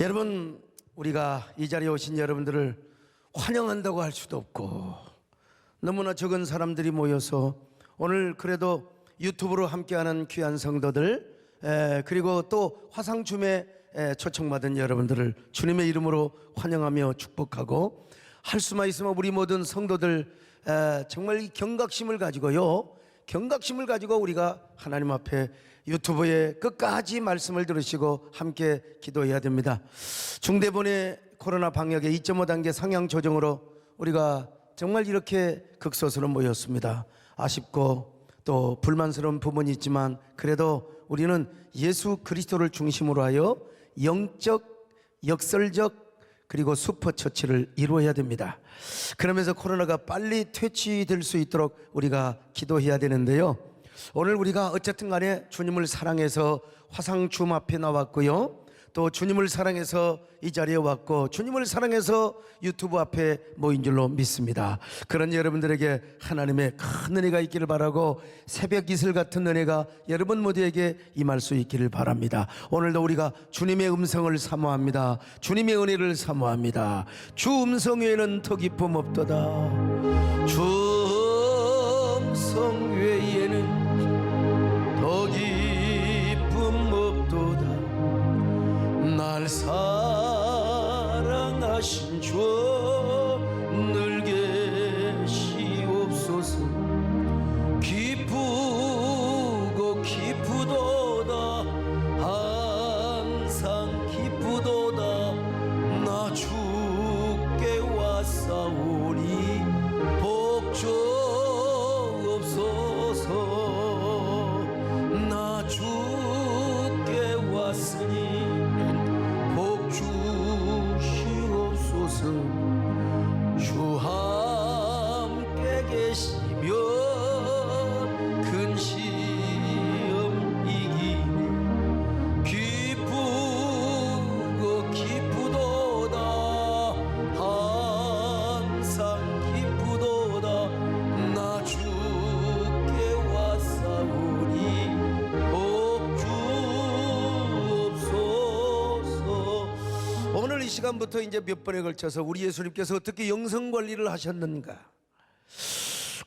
여러분, 우리가 이 자리에 오신 여러분들을 환영한다고 할 수도 없고 너무나 적은 사람들이 모여서 오늘 그래도 유튜브로 함께하는 귀한 성도들, 그리고 또 화상춤에 초청받은 여러분들을 주님의 이름으로 환영하며 축복하고, 할 수만 있으면 우리 모든 성도들 정말 이 경각심을 가지고요, 경각심을 가지고 우리가 하나님 앞에 유튜브에 끝까지 말씀을 들으시고 함께 기도해야 됩니다. 중대본의 코로나 방역의 2.5단계 상향 조정으로 우리가 정말 이렇게 극소수로 모였습니다. 아쉽고 또 불만스러운 부분이 있지만 그래도 우리는 예수 그리스도를 중심으로 하여 영적, 역설적, 그리고 슈퍼처치를 이루어야 됩니다. 그러면서 코로나가 빨리 퇴치될 수 있도록 우리가 기도해야 되는데요, 오늘 우리가 어쨌든 간에 주님을 사랑해서 화상춤 앞에 나왔고요, 또 주님을 사랑해서 이 자리에 왔고 주님을 사랑해서 유튜브 앞에 모인 줄로 믿습니다. 그런 여러분들에게 하나님의 큰 은혜가 있기를 바라고, 새벽 이슬 같은 은혜가 여러분 모두에게 임할 수 있기를 바랍니다. 오늘도 우리가 주님의 음성을 사모합니다. 주님의 은혜를 사모합니다. 주 음성 외에는 더 기쁨 없도다. 주 음성 외에는 더 기쁨 없도다. 날 사랑하신 주 늘 계시옵소서. 기쁘고 기쁘도다, 항상 기쁘도다. 나 주께 왔사오니 복 주옵소서. 나 주께 왔으니 복 주시옵소서. 주 함께 계시면 근시험 이기네. 기쁘고 기쁘도다, 항상 기쁘도다. 나 주께 왔사오니 복 주옵소서. 오늘 이 시간부터 이제 몇 번에 걸쳐서 우리 예수님께서 어떻게 영성관리를 하셨는가,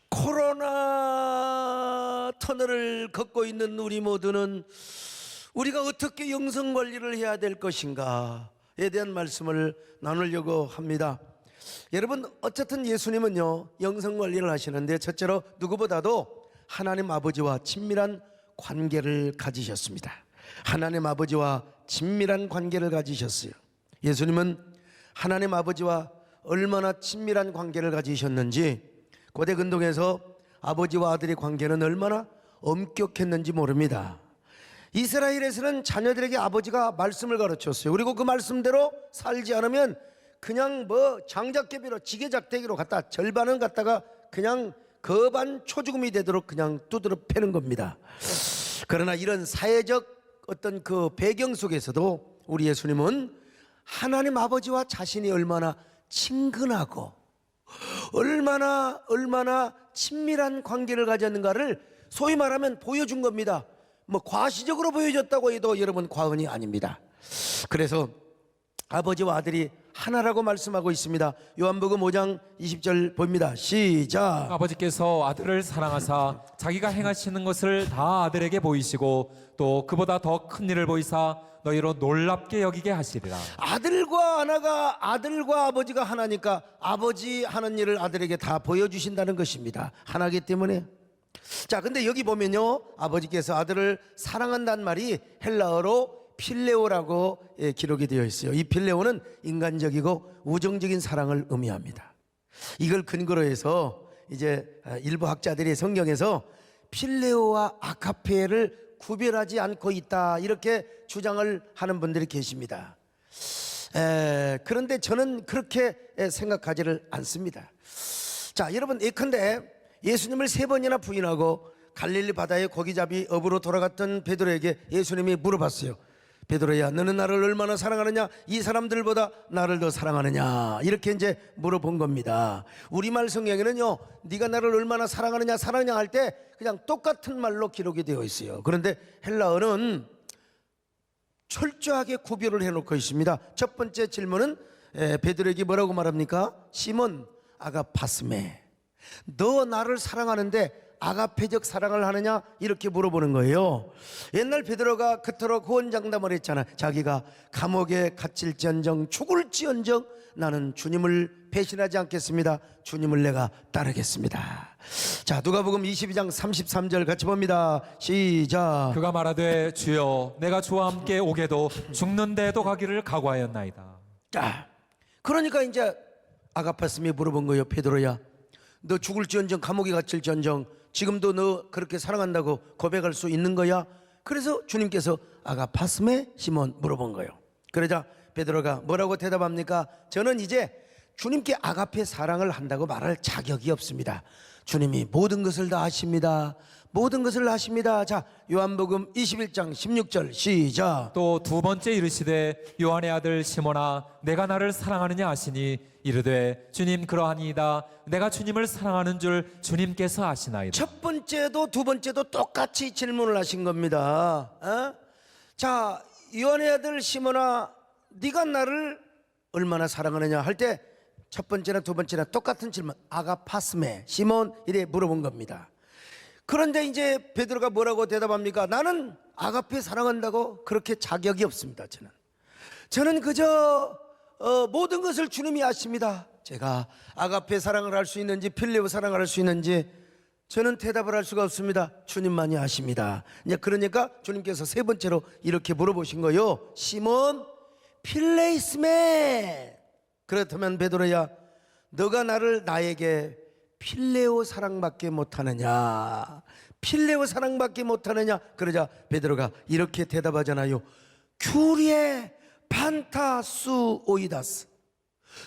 코로나 터널을 걷고 있는 우리 모두는 우리가 어떻게 영성관리를 해야 될 것인가에 대한 말씀을 나누려고 합니다. 여러분, 어쨌든 예수님은요 영성관리를 하시는데 첫째로 누구보다도 하나님 아버지와 친밀한 관계를 가지셨습니다. 하나님 아버지와 친밀한 관계를 가지셨어요. 예수님은 하나님 아버지와 얼마나 친밀한 관계를 가지셨는지, 고대 근동에서 아버지와 아들의 관계는 얼마나 엄격했는지 모릅니다. 이스라엘에서는 자녀들에게 아버지가 말씀을 가르쳤어요. 그리고 그 말씀대로 살지 않으면 그냥 장작개비로, 지게작대기로 갖다 절반은 갖다가 그냥 거반 초죽음이 되도록 그냥 두드러 패는 겁니다. 그러나 이런 사회적 어떤 그 배경 속에서도 우리 예수님은 하나님 아버지와 자신이 얼마나 친근하고 얼마나 친밀한 관계를 가졌는가를 소위 말하면 보여준 겁니다. 과시적으로 보여줬다고 해도 여러분 과언이 아닙니다. 그래서 아버지와 아들이 하나라고 말씀하고 있습니다. 요한복음 5장 20절 봅니다. 시작. 아버지께서 아들을 사랑하사 자기가 행하시는 것을 다 아들에게 보이시고 또 그보다 더 큰 일을 보이사 너희로 놀랍게 여기게 하시리라. 아들과 아버지가 하나니까 아버지 하는 일을 아들에게 다 보여주신다는 것입니다. 하나이기 때문에. 자, 근데 여기 보면요, 아버지께서 아들을 사랑한다는 말이 헬라어로 필레오라고 기록이 되어 있어요. 이 필레오는 인간적이고 우정적인 사랑을 의미합니다. 이걸 근거로 해서 이제 일부 학자들이 성경에서 필레오와 아가페를 구별하지 않고 있다, 이렇게 주장을 하는 분들이 계십니다. 그런데 저는 그렇게 생각하지를 않습니다. 자, 여러분, 예컨대 예수님을 3번이나 부인하고 갈릴리 바다에 고기잡이 업으로 돌아갔던 베드로에게 예수님이 물어봤어요. 베드로야, 너는 나를 얼마나 사랑하느냐? 이 사람들보다 나를 더 사랑하느냐? 이렇게 이제 물어본 겁니다. 우리말 성경에는요, 네가 나를 얼마나 사랑하느냐 할 때 그냥 똑같은 말로 기록이 되어 있어요. 그런데 헬라어는 철저하게 구별을 해놓고 있습니다. 첫 번째 질문은 베드로에게 뭐라고 말합니까? 시몬 아가파스메, 너 나를 사랑하는데 아가페적 사랑을 하느냐? 이렇게 물어보는 거예요. 옛날 베드로가 그토록 호언장담을 했잖아. 자기가 감옥에 갇힐지언정 죽을지언정 나는 주님을 배신하지 않겠습니다. 주님을 내가 따르겠습니다. 자, 누가복음 22장 33절 같이 봅니다. 시작. 그가 말하되 주여 내가 주와 함께 오게도 죽는 데도 가기를 각오하였나이다. 자, 그러니까 이제 아가파스미 물어본 거예요. 베드로야, 너 죽을지언정 감옥에 갇힐지언정 지금도 너 그렇게 사랑한다고 고백할 수 있는 거야? 그래서 주님께서 아가파스메 시몬 물어본 거예요. 그러자 베드로가 뭐라고 대답합니까? 저는 이제 주님께 아가페 사랑을 한다고 말할 자격이 없습니다. 주님이 모든 것을 다 아십니다. 모든 것을 아십니다. 자, 요한복음 21장 16절 시작. 또 두 번째 이르시되 요한의 아들 시몬아 내가 나를 사랑하느냐 하시니 이르되 주님 그러하니이다. 내가 주님을 사랑하는 줄 주님께서 아시나이다. 첫 번째도 두 번째도 똑같이 질문을 하신 겁니다. 자, 요한의 아들 시몬아 네가 나를 얼마나 사랑하느냐 할 때 첫 번째나 두 번째나 똑같은 질문, 아가파스메 시몬 이래 물어본 겁니다. 그런데 이제 베드로가 뭐라고 대답합니까? 나는 아가페 사랑한다고 그렇게 자격이 없습니다. 저는 그저 모든 것을 주님이 아십니다. 제가 아가페 사랑을 할 수 있는지 필레오 사랑을 할 수 있는지 저는 대답을 할 수가 없습니다. 주님만이 아십니다. 이제 그러니까 주님께서 세 번째로 이렇게 물어보신 거요. 시몬 필레이스메, 그렇다면 베드로야 너가 나에게 필레오 사랑밖에 못하느냐? 필레오 사랑밖에 못하느냐? 그러자 베드로가 이렇게 대답하잖아요. 큐리에 판타수 오이다스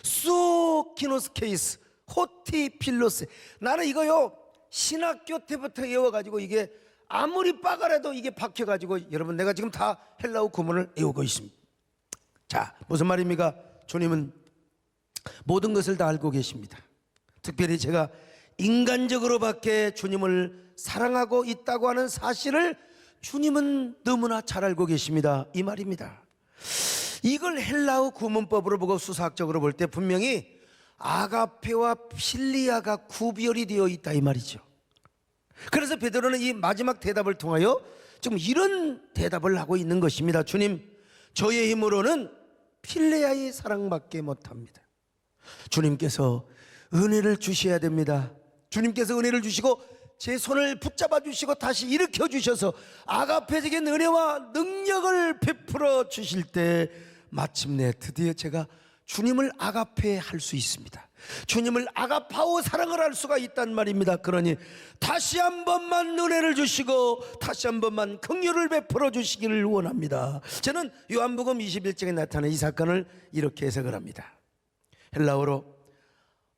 수 키노스케이스 호티 필로스. 나는 이거요 신학교 때부터 외워가지고 이게 아무리 빠가라도 이게 박혀가지고 여러분 내가 지금 다 헬라어 구문을 외우고 있습니다. 자, 무슨 말입니까? 주님은 모든 것을 다 알고 계십니다. 특별히 제가 인간적으로밖에 주님을 사랑하고 있다고 하는 사실을 주님은 너무나 잘 알고 계십니다. 이 말입니다. 이걸 헬라어 구문법으로 보고 수사학적으로 볼 때 분명히 아가페와 필리아가 구별이 되어 있다 이 말이죠. 그래서 베드로는 이 마지막 대답을 통하여 지금 이런 대답을 하고 있는 것입니다. 주님, 저의 힘으로는 필레아의 사랑밖에 못합니다. 주님께서 은혜를 주셔야 됩니다. 주님께서 은혜를 주시고 제 손을 붙잡아 주시고 다시 일으켜 주셔서 아가페적인 은혜와 능력을 베풀어 주실 때 마침내 드디어 제가 주님을 아가페 할 수 있습니다. 주님을 아가파오 사랑을 할 수가 있단 말입니다. 그러니 다시 한 번만 은혜를 주시고 다시 한 번만 긍휼을 베풀어 주시기를 원합니다. 저는 요한복음 21장에 나타난 이 사건을 이렇게 해석을 합니다. 헬라어로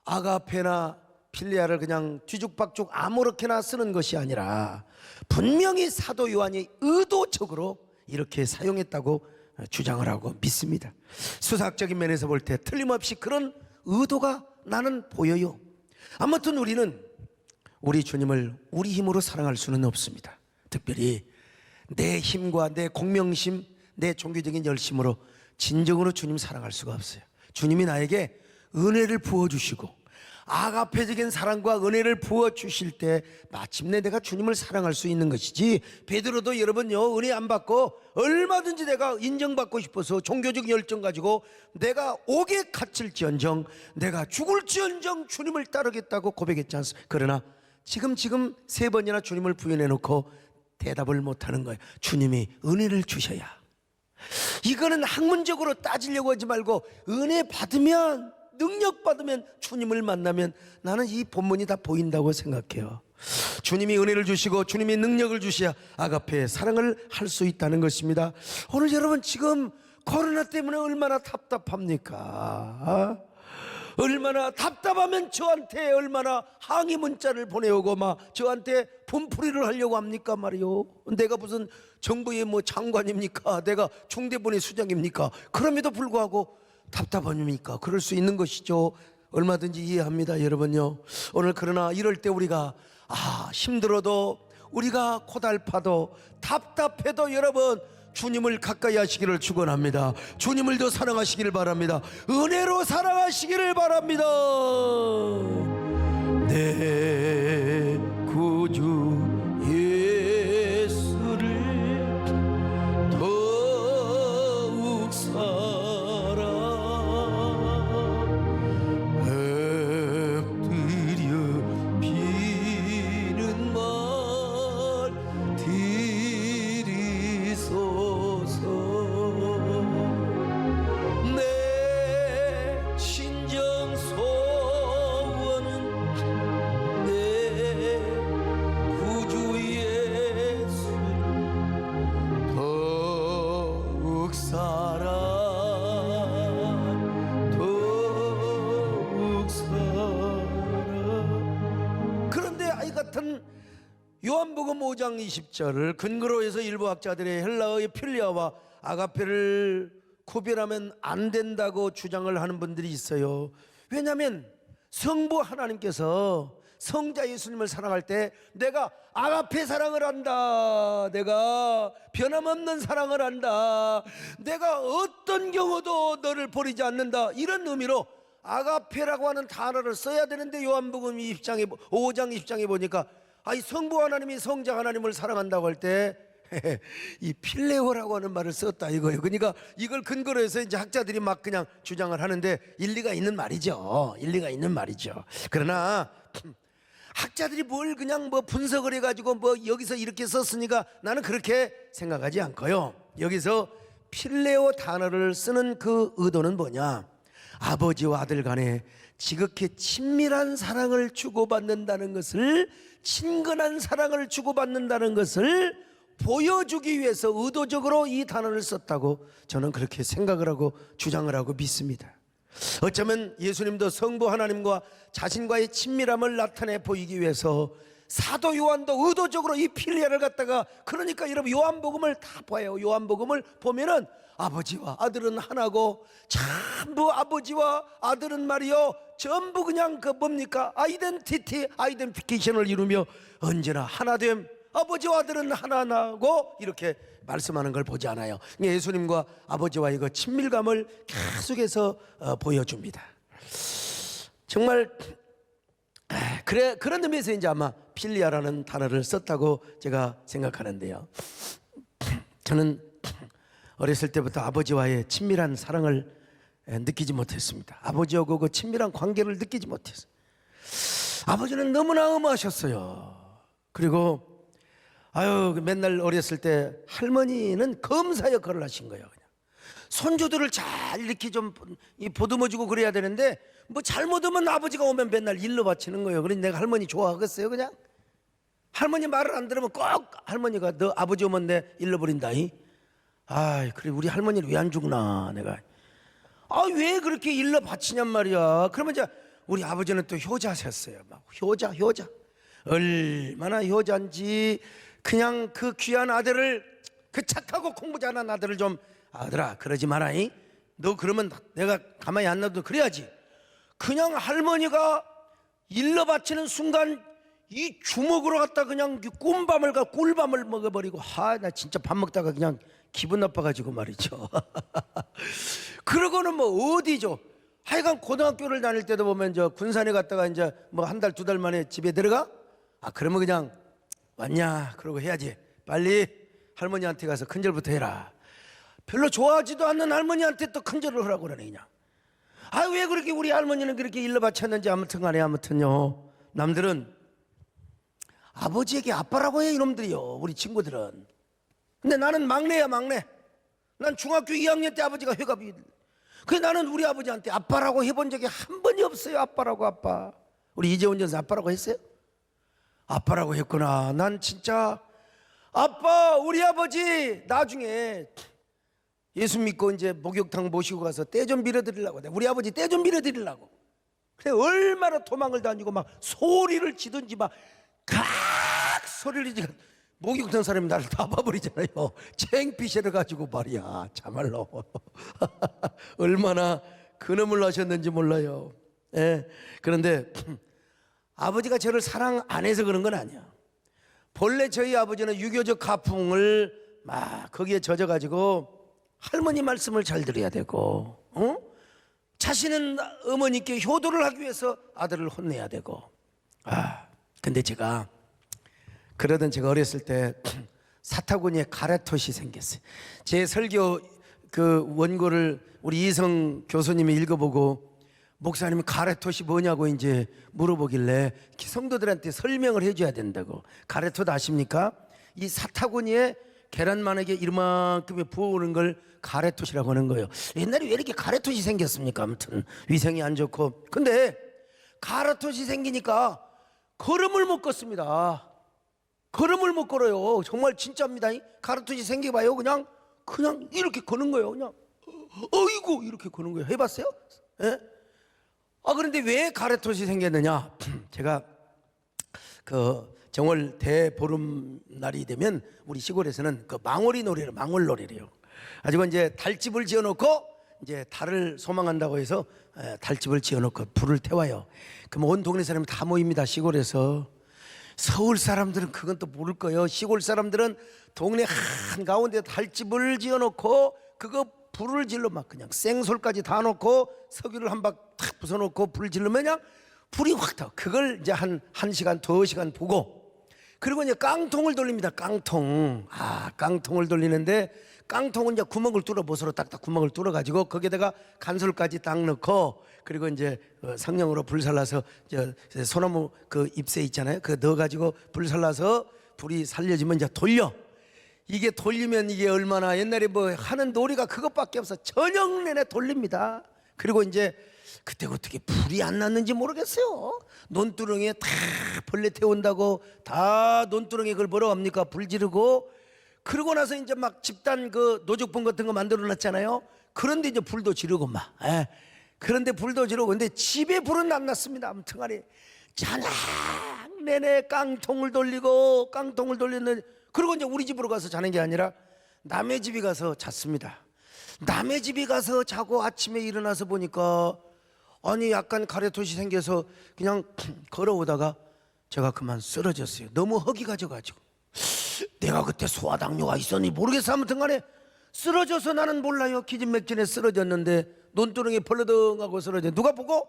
아가페나 필리아를 그냥 뒤죽박죽 아무렇게나 쓰는 것이 아니라 분명히 사도 요한이 의도적으로 이렇게 사용했다고 주장을 하고 믿습니다. 수사학적인 면에서 볼 때 틀림없이 그런 의도가 나는 보여요. 아무튼 우리는 우리 주님을 우리 힘으로 사랑할 수는 없습니다. 특별히 내 힘과 내 공명심, 내 종교적인 열심으로 진정으로 주님 사랑할 수가 없어요. 주님이 나에게 은혜를 부어주시고 아가페적인 사랑과 은혜를 부어주실 때 마침내 내가 주님을 사랑할 수 있는 것이지, 베드로도 여러분요 은혜 안 받고 얼마든지 내가 인정받고 싶어서 종교적 열정 가지고 내가 옥에 갇힐지언정 내가 죽을지언정 주님을 따르겠다고 고백했지 않습니까? 그러나 지금 세 번이나 주님을 부인해놓고 대답을 못하는 거예요. 주님이 은혜를 주셔야. 이거는 학문적으로 따지려고 하지 말고 은혜 받으면, 능력 받으면, 주님을 만나면 나는 이 본문이 다 보인다고 생각해요. 주님이 은혜를 주시고 주님이 능력을 주셔야 아가페 사랑을 할 수 있다는 것입니다. 오늘 여러분 지금 코로나 때문에 얼마나 답답합니까? 얼마나 답답하면 저한테 얼마나 항의 문자를 보내오고 막 저한테 분풀이를 하려고 합니까 말이요. 내가 무슨 정부의 뭐 장관입니까? 내가 중대본의 수장입니까? 그럼에도 불구하고 답답합니까? 그럴 수 있는 것이죠. 얼마든지 이해합니다, 여러분요. 오늘 그러나 이럴 때 우리가 힘들어도, 우리가 고달파도, 답답해도 여러분 주님을 가까이 하시기를 축원합니다. 주님을 더 사랑하시기를 바랍니다. 은혜로 사랑하시기를 바랍니다. 내 구주 예수를 더욱 사랑 엎드려 비는 말 드리소서. 내 진정 소원은 내 구주 예수 더욱 사랑 더욱 사랑. 그런데 아이 같은 요한복음 5장 20절을 근거로 해서 일부 학자들의 헬라어의 필리아와 아가페를 구별하면 안 된다고 주장을 하는 분들이 있어요. 왜냐하면 성부 하나님께서 성자 예수님을 사랑할 때 내가 아가페 사랑을 한다, 내가 변함없는 사랑을 한다, 내가 어떤 경우도 너를 버리지 않는다, 이런 의미로 아가페라고 하는 단어를 써야 되는데 요한복음 5장 20장에 보니까 아이 성부 하나님이 성자 하나님을 사랑한다고 할 때 이 필레오라고 하는 말을 썼다 이거예요. 그러니까 이걸 근거로 해서 이제 학자들이 막 그냥 주장을 하는데 일리가 있는 말이죠. 일리가 있는 말이죠. 그러나 학자들이 뭘 그냥 뭐 분석을 해가지고 뭐 여기서 이렇게 썼으니까 나는 그렇게 생각하지 않고요. 여기서 필레오 단어를 쓰는 그 의도는 뭐냐? 아버지와 아들 간에 지극히 친밀한 사랑을 주고받는다는 것을, 친근한 사랑을 주고받는다는 것을 보여주기 위해서 의도적으로 이 단어를 썼다고 저는 그렇게 생각을 하고 주장을 하고 믿습니다. 어쩌면 예수님도 성부 하나님과 자신과의 친밀함을 나타내 보이기 위해서 사도 요한도 의도적으로 이 필리아를 갖다가, 그러니까 여러분 요한복음을 다 봐요. 요한복음을 보면은 아버지와 아들은 하나고 전부 아버지와 아들은 말이요 전부 그냥 그 뭡니까 아이덴티피케이션을 이루며 언제나 하나됨, 아버지와 아들은 하나나고 이렇게 말씀하는 걸 보지 않아요. 예수님과 아버지와의 그 친밀감을 계속해서 보여줍니다. 정말 그런 의미에서 이제 아마 필리아라는 단어를 썼다고 제가 생각하는데요. 저는 어렸을 때부터 아버지와의 친밀한 사랑을 느끼지 못했습니다. 아버지하고 그 친밀한 관계를 느끼지 못했어요. 아버지는 너무나 엄하셨어요. 그리고 맨날 어렸을 때 할머니는 검사 역할을 하신 거예요. 그냥 손주들을 잘 이렇게 좀 보듬어주고 그래야 되는데 뭐 잘못하면 아버지가 오면 맨날 일러 바치는 거예요. 그러니 내가 할머니 좋아하겠어요? 그냥 할머니 말을 안 들으면 꼭 할머니가 너 아버지 오면 내 일러버린다. 그래 우리 할머니는 왜 안 죽나 내가. 왜 그렇게 일러 바치냔 말이야. 그러면 이제 우리 아버지는 또 효자셨어요. 막 효자 얼마나 효자인지. 그냥 그 귀한 아들을, 그 착하고 공부 잘하는 아들을 좀, 아들아 그러지 마라. 너 그러면 내가 가만히 안 놔도 그래야지. 그냥 할머니가 일러 바치는 순간 이 주먹으로 갖다 그냥 꿀밤을 먹어버리고, 나 진짜 밥 먹다가 그냥 기분 나빠가지고 말이죠. 그러고는 뭐 어디죠? 하여간 고등학교를 다닐 때도 보면 저 군산에 갔다가 이제 뭐 한 달, 두 달 만에 집에 들어가? 그러면 그냥 왔냐? 그러고 해야지. 빨리 할머니한테 가서 큰절부터 해라. 별로 좋아하지도 않는 할머니한테 또 큰절을 하라고 그러네 그냥. 왜 그렇게 우리 할머니는 그렇게 일러 바쳤는지 아무튼 간에 아무튼요. 남들은 아버지에게 아빠라고 해 이놈들이요. 우리 친구들은. 근데 나는 막내야 막내. 난 중학교 2학년 때 아버지가 회갑이. 그래 나는 우리 아버지한테 아빠라고 해본 적이 한 번이 없어요. 아빠라고 아빠. 우리 이재훈 전사 아빠라고 했어요? 아빠라고 했구나. 난 진짜 아빠 우리 아버지 나중에 예수 믿고 이제 목욕탕 모시고 가서 때 좀 빌어드리려고. 우리 아버지 때 좀 빌어드리려고. 그래 얼마나 도망을 다니고 막 소리를 지든지 막 각 소리를 지가 목욕탕 사람이 나를 다 봐버리잖아요. 챙피셔를 가지고 말이야 참말로. 얼마나 근엄을 하셨는지 몰라요. 그런데 아버지가 저를 사랑 안 해서 그런 건 아니야. 본래 저희 아버지는 유교적 가풍을 막 거기에 젖어가지고 할머니 말씀을 잘 들어야 되고, 자신은 어머니께 효도를 하기 위해서 아들을 혼내야 되고. 근데 제가 어렸을 때 사타구니에 가래톳이 생겼어요. 제 설교 그 원고를 우리 이성 교수님이 읽어보고, 목사님이 가래톳이 뭐냐고 이제 물어보길래 성도들한테 설명을 해줘야 된다고. 가래톳 아십니까? 이 사타구니에 계란만하게 이만큼에 부어오는 걸 가래톳이라고 하는 거예요. 옛날에 왜 이렇게 가래톳이 생겼습니까? 아무튼 위생이 안 좋고. 근데 가래톳이 생기니까 걸음을 못 걷습니다. 걸음을 못 걸어요. 정말 진짜입니다. 가래톳이 생겨봐요. 그냥 이렇게 거는 거예요. 그냥 어이구 이렇게 거는 거예요. 해봤어요? 예? 그런데 왜 가래톳이 생겼느냐? 제가 그 정월 대보름날이 되면 우리 시골에서는 그 망월이 놀이를 망월놀이래요. 가지고 이제 달집을 지어놓고 이제 달을 소망한다고 해서 달집을 지어놓고 불을 태워요. 그럼 온 동네 사람이 다 모입니다. 시골에서. 서울 사람들은 그건 또 모를 거예요. 시골 사람들은 동네 한가운데 달집을 지어놓고 그거 불을 질러 막 그냥 생솔까지 다 놓고 석유를 한 박 탁 부숴놓고 불을 질르면 그냥 불이 확 타. 그걸 이제 한 시간, 2시간 보고, 그리고 이제 깡통을 돌립니다. 깡통을 돌리는데 깡통은 이제 구멍을 뚫어, 못으로 딱딱 구멍을 뚫어 가지고 거기에다가 간솔까지 딱 넣고, 그리고 이제 성령으로 불 살라서 소나무 그 잎새 있잖아요. 그거 넣어 가지고 불 살라서 불이 살려지면 이제 돌려. 이게 돌리면 이게 얼마나, 옛날에 뭐 하는 놀이가 그것밖에 없어. 저녁 내내 돌립니다. 그리고 이제 그때 어떻게 불이 안 났는지 모르겠어요. 논두렁에 다 벌레 태운다고 다 논두렁에 그걸 뭐라고 합니까? 불 지르고. 그러고 나서 이제 막 집단 그 노적봉 같은 거 만들어 놨잖아요. 그런데 이제 불도 지르고 막. 그런데 불도 지르고. 근데 집에 불은 안 났습니다. 아무튼 간에 저녁 내내 깡통을 돌렸는데, 그리고 이제 우리 집으로 가서 자는 게 아니라 남의 집에 가서 잤습니다. 남의 집에 가서 자고 아침에 일어나서 보니까 아니 약간 가래톳이 생겨서 그냥 걸어오다가 제가 그만 쓰러졌어요. 너무 허기가 져가지고. 내가 그때 소화당뇨가 있었니 모르겠어. 아무튼 간에 쓰러져서, 나는 몰라요. 기진맥진에 쓰러졌는데 논두렁에 벌러덩하고 쓰러져. 누가 보고?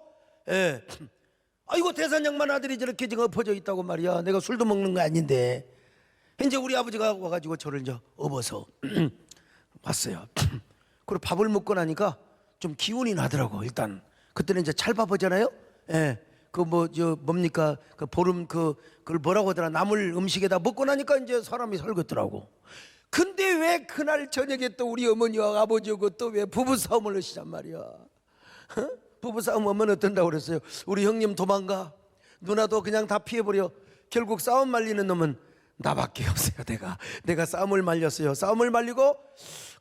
아이고 대산장만 아들이 저렇게 지금 엎어져 있다고 말이야. 내가 술도 먹는 거 아닌데. 이제 우리 아버지가 와가지고 저를 이제 업어서 왔어요. 그리고 밥을 먹고 나니까 좀 기운이 나더라고. 일단 그때는 이제 찰밥하잖아요. 그 뭡니까? 그 보름 그걸 뭐라고 하더라? 나물 음식에다 먹고 나니까 이제 사람이 설겠더라고. 근데 왜 그날 저녁에 또 우리 어머니와 아버지하고 또 왜 부부싸움을 하시단 말이야. 부부싸움 하면 어떤다고 그랬어요? 우리 형님 도망가, 누나도 그냥 다 피해버려. 결국 싸움 말리는 놈은 나밖에 없어요. 내가 싸움을 말렸어요. 싸움을 말리고.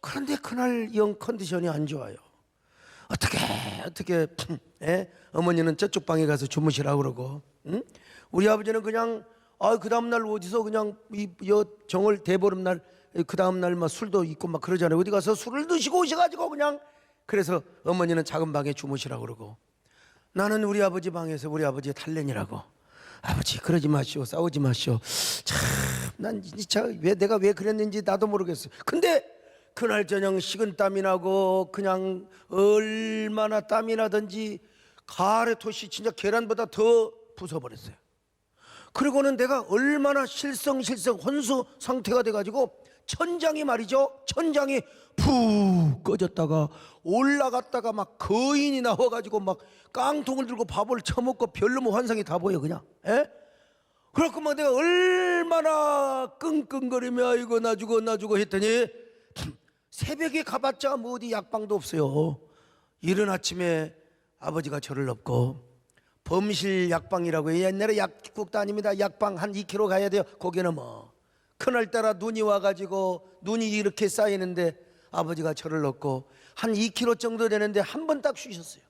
그런데 그날 영 컨디션이 안 좋아요. 어떻게 어머니는 저쪽 방에 가서 주무시라고 그러고, 우리 아버지는 그냥 그 다음날 어디서 그냥 정월 대보름날 그 다음날 막 술도 있고 막 그러잖아요. 어디 가서 술을 드시고 오셔가지고 그냥. 그래서 어머니는 작은 방에 주무시라고 그러고, 나는 우리 아버지 방에서 우리 아버지의 탈렌이라고. 아버지 그러지 마시오, 싸우지 마시오. 참 난 진짜 내가 왜 그랬는지 나도 모르겠어요. 근데 그날 저녁 식은 땀이 나고 그냥 얼마나 땀이 나든지 가래톳이 진짜 계란보다 더 부숴버렸어요. 그리고는 내가 얼마나 실성 혼수 상태가 돼가지고 천장이 말이죠, 천장이 푹 꺼졌다가 올라갔다가 막 거인이 나와가지고 막 깡통을 들고 밥을 처먹고 별로 환상이 다 보여 그냥. 그렇고 막 내가 얼마나 끙끙거리며 이거 나 죽어 했더니 새벽에 가봤자 뭐 어디 약방도 없어요. 이른 아침에 아버지가 저를 업고 범실 약방이라고 해요. 옛날에 약국도 아닙니다. 약방 한 2km 가야 돼요. 거기는 뭐 그날따라 눈이 와가지고 눈이 이렇게 쌓이는데 아버지가 저를 업고 한 2km 정도 되는데 한 번 딱 쉬셨어요.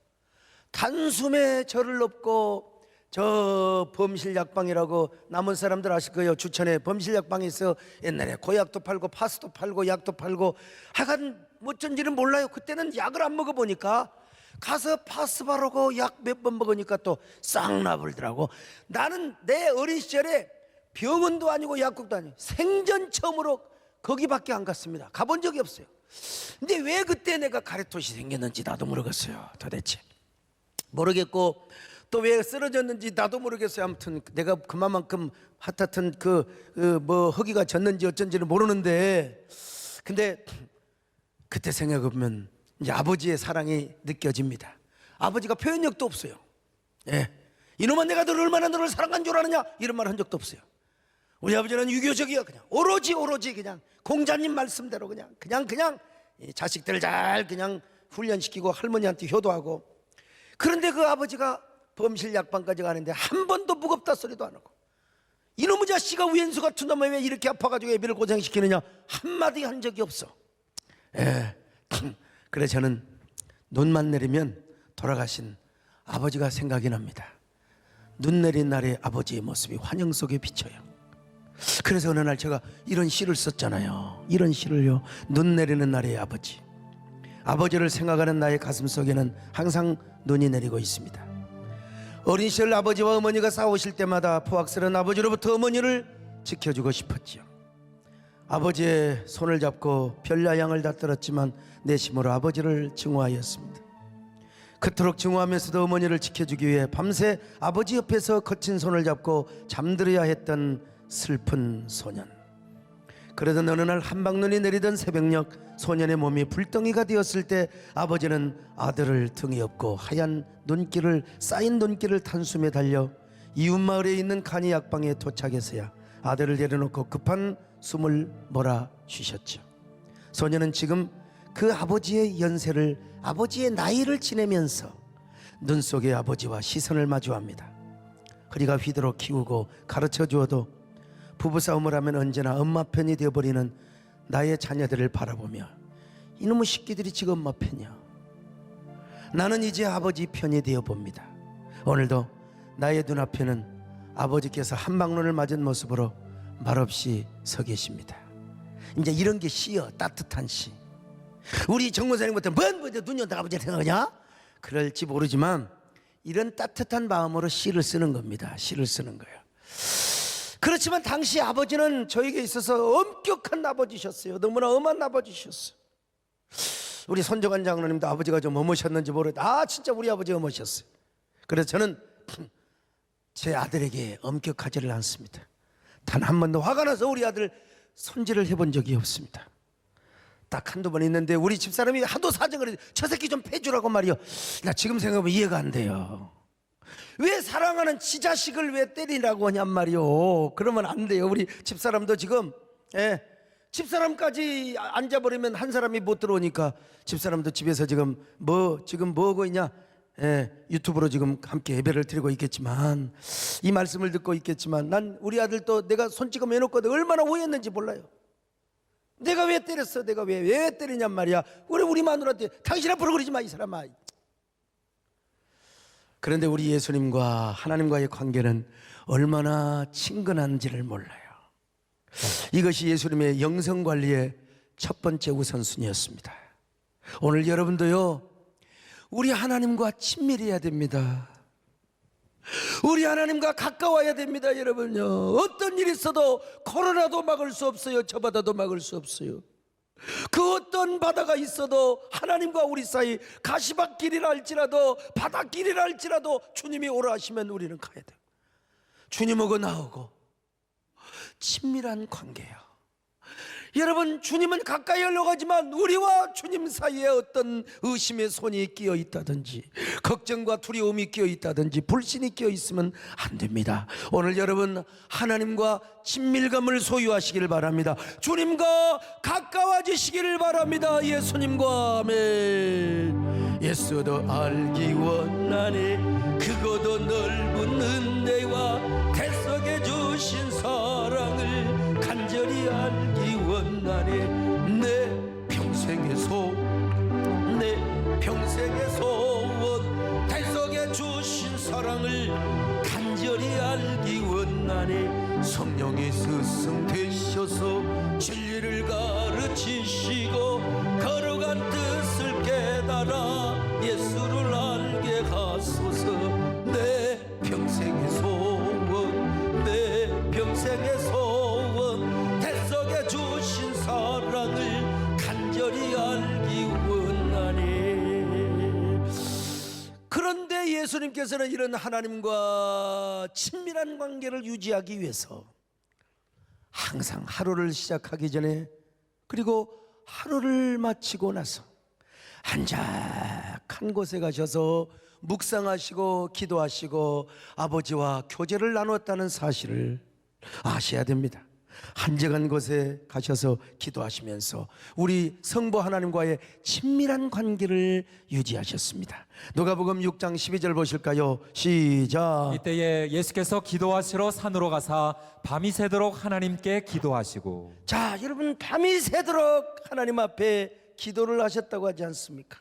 단숨에 저를 업고 저 범실 약방이라고 남은 사람들 아실 거예요. 주천에 범실 약방이 있어. 옛날에 고약도 팔고 파스도 팔고 약도 팔고 하여간 어쩐지는 몰라요. 그때는 약을 안 먹어보니까 가서 파스 바르고 약 몇 번 먹으니까 또 싹 나불더라고. 나는 내 어린 시절에 병원도 아니고 약국도 아니고 생전 처음으로 거기밖에 안 갔습니다. 가본 적이 없어요. 근데 왜 그때 내가 가래토시 생겼는지 나도 모르겠어요. 도대체 모르겠고 또 왜 쓰러졌는지 나도 모르겠어요. 아무튼 내가 그만큼 하여튼 뭐 허기가 졌는지 어쩐지는 모르는데, 근데 그때 생각해보면 이제 아버지의 사랑이 느껴집니다. 아버지가 표현력도 없어요. 예, 이놈아 내가 너를 얼마나 너를 사랑한 줄 아느냐 이런 말 한 적도 없어요. 우리 아버지는 유교적이야. 그냥 오로지 그냥 공자님 말씀대로 그냥 이 자식들을 잘 그냥 훈련시키고 할머니한테 효도하고. 그런데 그 아버지가 범실 약방까지 가는데 한 번도 무겁다 소리도 안 하고, 이놈의 자식아 왼수 같은 놈이 왜 이렇게 아파가지고 애비를 고생시키느냐 한마디 한 적이 없어. 예. 그래서 저는 눈만 내리면 돌아가신 아버지가 생각이 납니다. 눈 내린 날의 아버지의 모습이 환영 속에 비쳐요. 그래서 어느 날 제가 이런 시를 썼잖아요. 이런 시를요. 눈 내리는 날의 아버지. 아버지를 생각하는 나의 가슴 속에는 항상 눈이 내리고 있습니다. 어린 시절 아버지와 어머니가 싸우실 때마다 포악스러운 아버지로부터 어머니를 지켜주고 싶었지요. 아버지의 손을 잡고 별야양을 다 떨었지만 내심으로 아버지를 증오하였습니다. 그토록 증오하면서도 어머니를 지켜주기 위해 밤새 아버지 옆에서 거친 손을 잡고 잠들어야 했던 슬픈 소년. 그러던 어느 날 한방눈이 내리던 새벽녘, 소년의 몸이 불덩이가 되었을 때 아버지는 아들을 등에 업고 하얀 눈길을 쌓인 눈길을 탄 숨에 달려 이웃마을에 있는 간이 약방에 도착해서야 아들을 내려놓고 급한 숨을 몰아쉬셨죠. 소년은 지금 그 아버지의 연세를, 아버지의 나이를 지내면서 눈 속에 아버지와 시선을 마주합니다. 허리가 휘도록 키우고 가르쳐 주어도 부부싸움을 하면 언제나 엄마 편이 되어버리는 나의 자녀들을 바라보며 이놈의 새끼들이 지금 엄마 편이야. 나는 이제 아버지 편이 되어봅니다. 오늘도 나의 눈앞에는 아버지께서 한방눈을 맞은 모습으로 말없이 서 계십니다. 이제 이런 게 시여, 따뜻한 시. 우리 정권사님부터 뭔 눈이 온다 아버지 생각하냐? 그럴지 모르지만 이런 따뜻한 마음으로 시를 쓰는 겁니다. 시를 쓰는 거예요. 그렇지만 당시 아버지는 저에게 있어서 엄격한 아버지셨어요. 너무나 엄한 아버지셨어요. 우리 손정환 장로님도 아버지가 좀 엄하셨는지 모르겠다. 진짜 우리 아버지 엄하셨어요. 그래서 저는 제 아들에게 엄격하지를 않습니다. 단 한 번도 화가 나서 우리 아들 손질을 해본 적이 없습니다. 딱 한두 번 있는데 우리 집사람이 하도 사정을 해서 저 새끼 좀 패주라고 말이요. 나 지금 생각하면 이해가 안 돼요. 왜 사랑하는 지 자식을 왜 때리라고 하냔 말이요. 그러면 안 돼요. 우리 집사람도 지금 집사람까지 앉아버리면 한 사람이 못 들어오니까 집사람도 집에서 지금 뭐 하고 있냐, 유튜브로 지금 함께 예배를 드리고 있겠지만, 이 말씀을 듣고 있겠지만, 난 우리 아들도 내가 손찌검 해놓거든 얼마나 오해했는지 몰라요. 내가 왜 때렸어? 내가 왜 때리냔 말이야. 우리 마누라한테 당신 앞으로 그러지 마 이 사람아. 그런데 우리 예수님과 하나님과의 관계는 얼마나 친근한지를 몰라요. 이것이 예수님의 영성관리의 첫 번째 우선순위였습니다. 오늘 여러분도요, 우리 하나님과 친밀해야 됩니다. 우리 하나님과 가까워야 됩니다. 여러분요, 어떤 일이 있어도 코로나도 막을 수 없어요. 저 바다도 막을 수 없어요. 그 어떤 바다가 있어도 하나님과 우리 사이 가시밭길이라 할지라도 바닷길이라 할지라도 주님이 오라 하시면 우리는 가야 돼요. 주님하고 나오고 친밀한 관계예요. 여러분, 주님은 가까이 올라가지만 우리와 주님 사이에 어떤 의심의 손이 끼어 있다든지 걱정과 두려움이 끼어 있다든지 불신이 끼어 있으면 안 됩니다. 오늘 여러분, 하나님과 친밀감을 소유하시기를 바랍니다. 주님과 가까워지시기를 바랍니다. 예수님과 아멘. 예수도 알기 원하네 그고도 넓은 은혜와 대속해 주신 사랑을 간절히 알기 원하네. 내 평생의 소원 대속해 주신 사랑을 간절히 알기 원하네. 성령의 스승 되셔서 진리를 가르치시고 거룩한 뜻을 깨달아 예수를 알게 하소서. 내 평생의 소원 대속해 주신 사랑 예수님께서는 이런 하나님과 친밀한 관계를 유지하기 위해서 항상 하루를 시작하기 전에 그리고 하루를 마치고 나서 한적한 곳에 가셔서 묵상하시고 기도하시고 아버지와 교제를 나눴다는 사실을 아셔야 됩니다. 한적한 곳에 가셔서 기도하시면서 우리 성부 하나님과의 친밀한 관계를 유지하셨습니다. 누가복음 6장 12절 보실까요? 시작. 이때에 예수께서 기도하시러 산으로 가사 밤이 새도록 하나님께 기도하시고. 자, 여러분, 밤이 새도록 하나님 앞에 기도를 하셨다고 하지 않습니까?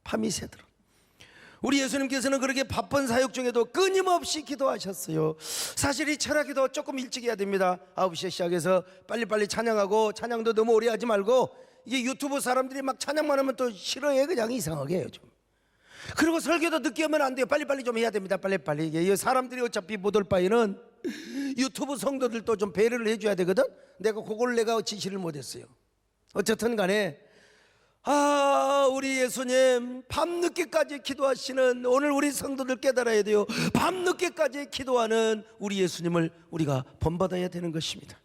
밤이 새도록. 우리 예수님께서는 그렇게 바쁜 사역 중에도 끊임없이 기도하셨어요. 사실 이 철학기도 조금 일찍 해야 됩니다. 9시에 시작해서 빨리빨리 찬양하고, 찬양도 너무 오래 하지 말고, 이게 유튜브 사람들이 막 찬양만 하면 또 싫어해. 그냥 이상하게 해요 좀. 그리고 설교도 늦게 하면 안 돼요. 빨리빨리 좀 해야 됩니다. 빨리빨리. 이게 사람들이 어차피 못 올 바에는 유튜브 성도들도 좀 배려를 해줘야 되거든. 그걸 내가 지시를 못했어요. 어쨌든 간에 우리 예수님 밤늦게까지 기도하시는, 오늘 우리 성도들 깨달아야 돼요. 밤늦게까지 기도하는 우리 예수님을 우리가 본받아야 되는 것입니다.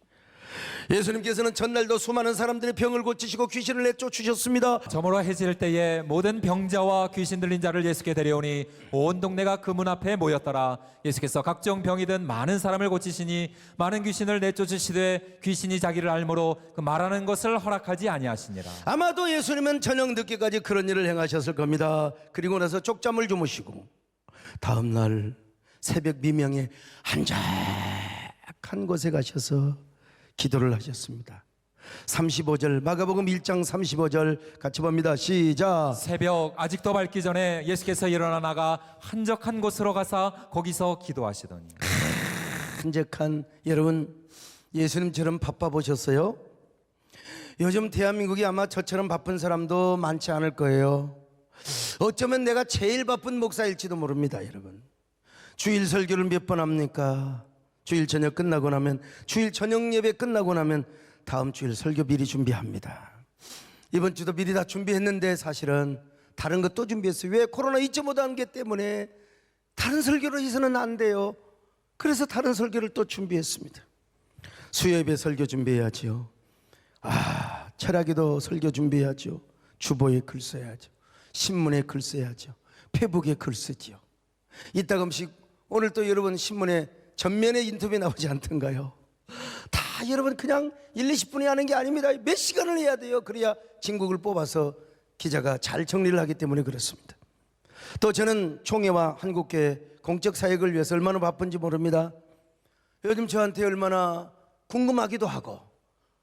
예수님께서는 전날도 수많은 사람들의 병을 고치시고 귀신을 내쫓으셨습니다. 저물어 해질 때에 모든 병자와 귀신 들린 자를 예수께 데려오니 온 동네가 그 문 앞에 모였더라. 예수께서 각종 병이든 많은 사람을 고치시니 많은 귀신을 내쫓으시되 귀신이 자기를 알므로 그 말하는 것을 허락하지 아니하시니라. 아마도 예수님은 저녁 늦게까지 그런 일을 행하셨을 겁니다. 그리고 나서 쪽잠을 주무시고 다음 날 새벽 미명에 한적한 곳에 가셔서 기도를 하셨습니다. 35절, 마가복음 1장 35절 같이 봅니다. 시작. 새벽 아직도 밝기 전에 예수께서 일어나 나가 한적한 곳으로 가사 거기서 기도하시더니. 한적한, 여러분 예수님처럼 바빠 보셨어요? 요즘 대한민국이 아마 저처럼 바쁜 사람도 많지 않을 거예요. 어쩌면 내가 제일 바쁜 목사일지도 모릅니다. 여러분, 주일 설교를 몇 번 합니까? 주일 저녁 끝나고 나면, 주일 저녁 예배 끝나고 나면 다음 주일 설교 미리 준비합니다. 이번 주도 미리 다 준비했는데 사실은 다른 것 또 준비했어요. 왜? 코로나 잊지 못한 게 때문에 다른 설교로 해서는 안 돼요. 그래서 다른 설교를 또 준비했습니다. 수요 예배 설교 준비해야죠. 철학기도 설교 준비해야죠. 주보에 글 써야죠. 신문에 글 써야죠. 페북에 글 쓰지요. 이따금씩 오늘 또 여러분 신문에 전면에 인터뷰 나오지 않던가요? 다 여러분 그냥 1, 20분이 하는 게 아닙니다. 몇 시간을 해야 돼요. 그래야 진국을 뽑아서 기자가 잘 정리를 하기 때문에 그렇습니다. 또 저는 총회와 한국계 공적 사역을 위해서 얼마나 바쁜지 모릅니다. 요즘 저한테 얼마나 궁금하기도 하고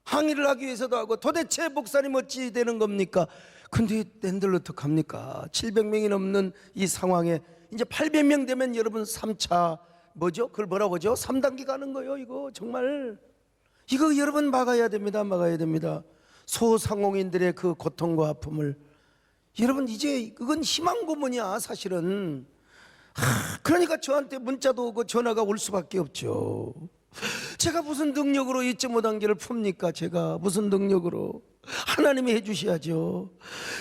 항의를 하기 위해서도 하고, 도대체 목사님 어찌 되는 겁니까? 근데 낸들 어떡합니까? 700명이 넘는 이 상황에 이제 800명 되면 여러분 3차 뭐죠? 그걸 뭐라고 하죠? 3단계 가는 거예요. 이거 정말, 이거 여러분 막아야 됩니다. 막아야 됩니다. 소상공인들의 그 고통과 아픔을, 여러분 이제 그건 희망 고문이야 사실은. 그러니까 저한테 문자도 오고 전화가 올 수밖에 없죠. 제가 무슨 능력으로 잊지 못한 게를 풉니까? 제가 무슨 능력으로? 하나님이 해주셔야죠.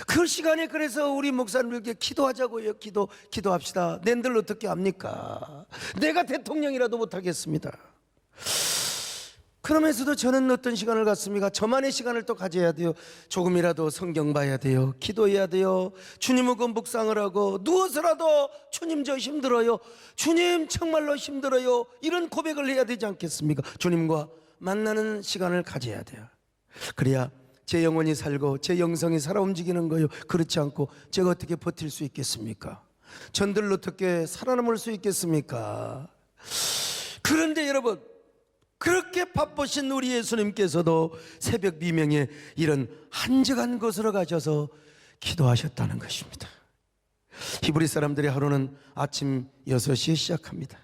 그 시간에 그래서 우리 목사님들께 기도하자고요. 기도합시다. 낸들 어떻게 합니까? 내가 대통령이라도 못하겠습니다. 그러면서도 저는 어떤 시간을 갖습니까? 저만의 시간을 또 가져야 돼요. 조금이라도 성경 봐야 돼요. 기도해야 돼요. 주님하고 묵상을 하고, 누워서라도 주님 저 힘들어요. 주님 정말로 힘들어요. 이런 고백을 해야 되지 않겠습니까? 주님과 만나는 시간을 가져야 돼요. 그래야 제 영혼이 살고 제 영성이 살아 움직이는 거예요. 그렇지 않고 제가 어떻게 버틸 수 있겠습니까? 전들 어떻게 살아남을 수 있겠습니까? 그런데 여러분, 그렇게 바쁘신 우리 예수님께서도 새벽 미명에 이런 한적한 곳으로 가셔서 기도하셨다는 것입니다. 히브리 사람들의 하루는 아침 6시에 시작합니다.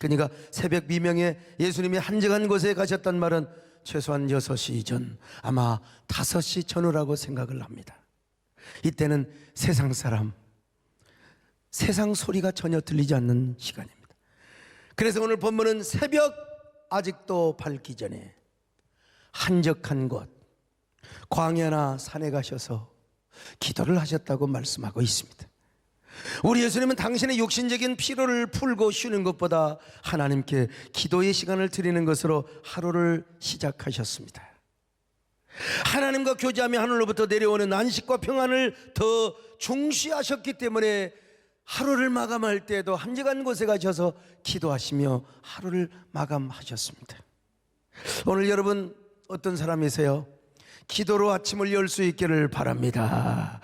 그러니까 새벽 미명에 예수님이 한적한 곳에 가셨단 말은 최소한 6시 전, 아마 5시 전후라고 생각을 합니다. 이때는 세상 사람, 세상 소리가 전혀 들리지 않는 시간입니다. 그래서 오늘 본문은 새벽 아직도 밝기 전에 한적한 곳, 광야나 산에 가셔서 기도를 하셨다고 말씀하고 있습니다. 우리 예수님은 당신의 육신적인 피로를 풀고 쉬는 것보다 하나님께 기도의 시간을 드리는 것으로 하루를 시작하셨습니다. 하나님과 교제하며 하늘로부터 내려오는 안식과 평안을 더 중시하셨기 때문에 하루를 마감할 때에도 한적한 곳에 가셔서 기도하시며 하루를 마감하셨습니다. 오늘 여러분 어떤 사람이세요? 기도로 아침을 열 수 있기를 바랍니다.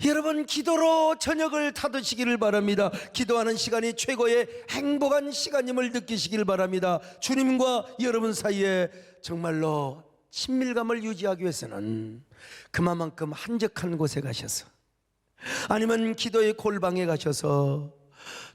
여러분 기도로 저녁을 타드시기를 바랍니다. 기도하는 시간이 최고의 행복한 시간임을 느끼시길 바랍니다. 주님과 여러분 사이에 정말로 친밀감을 유지하기 위해서는 그만큼 한적한 곳에 가셔서 아니면 기도의 골방에 가셔서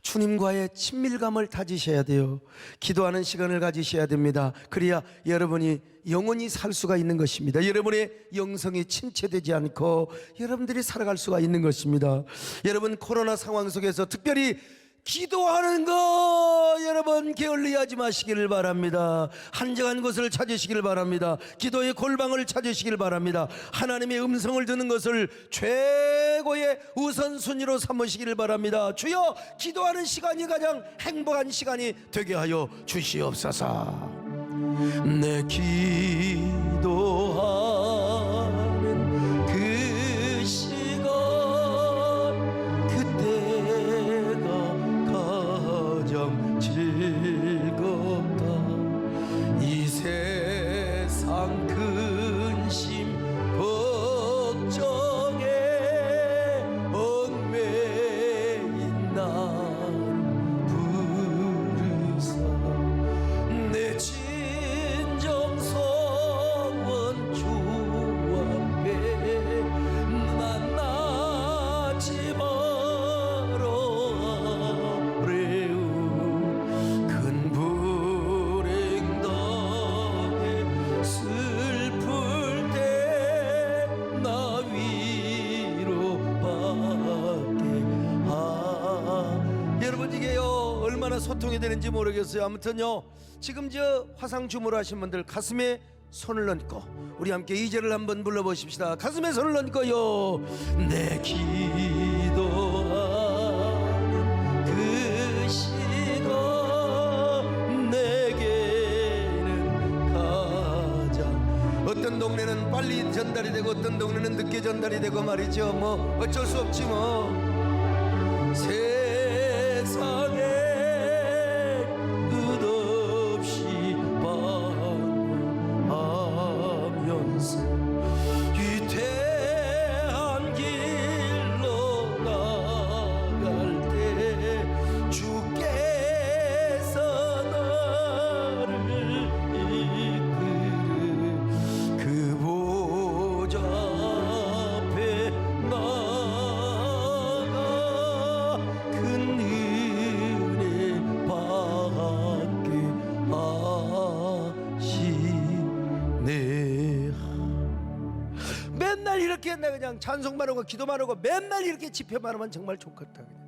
주님과의 친밀감을 다지셔야 돼요. 기도하는 시간을 가지셔야 됩니다. 그래야 여러분이 영원히 살 수가 있는 것입니다. 여러분의 영성이 침체되지 않고 여러분들이 살아갈 수가 있는 것입니다. 여러분 코로나 상황 속에서 특별히 기도하는 거 여러분 게을리하지 마시기를 바랍니다. 한적한 곳을 찾으시길 바랍니다. 기도의 골방을 찾으시길 바랍니다. 하나님의 음성을 듣는 것을 최고의 우선순위로 삼으시기를 바랍니다. 주여, 기도하는 시간이 가장 행복한 시간이 되게 하여 주시옵소서. 내 기도하는 그 시간, 그때가 가장 즐겁다. 이 세상 근심 걱정에 얽매인 날 부르사 내 진정성원 주 앞에 만나지 말아래요. 큰 불행 덕에 슬플 때 나 위로받게 여러분 이게요 얼마나 소통이 되는지 모르겠어요. 아무튼요 지금 저 화상 주무하신 분들 가슴에 손을 얹고 우리 함께 2절을 한번 불러보십시다. 가슴에 손을 얹고요. 내 기도하는 그 시간 내게는 가장 어떤 동네는 빨리 전달이 되고 어떤 동네는 늦게 전달이 되고 말이죠. 뭐 어쩔 수 없지 뭐. 세상에 끝없이 방황하면서 위태한 길로 나갈 때 주께서 나를 이끌으 그 보좌 앞에 나가 큰 은혜 받게 하시네. 맨날 이렇게 내 그냥 찬송만 하고 기도만 하고 맨날 이렇게 집회만 하면 정말 좋겠다. 그냥.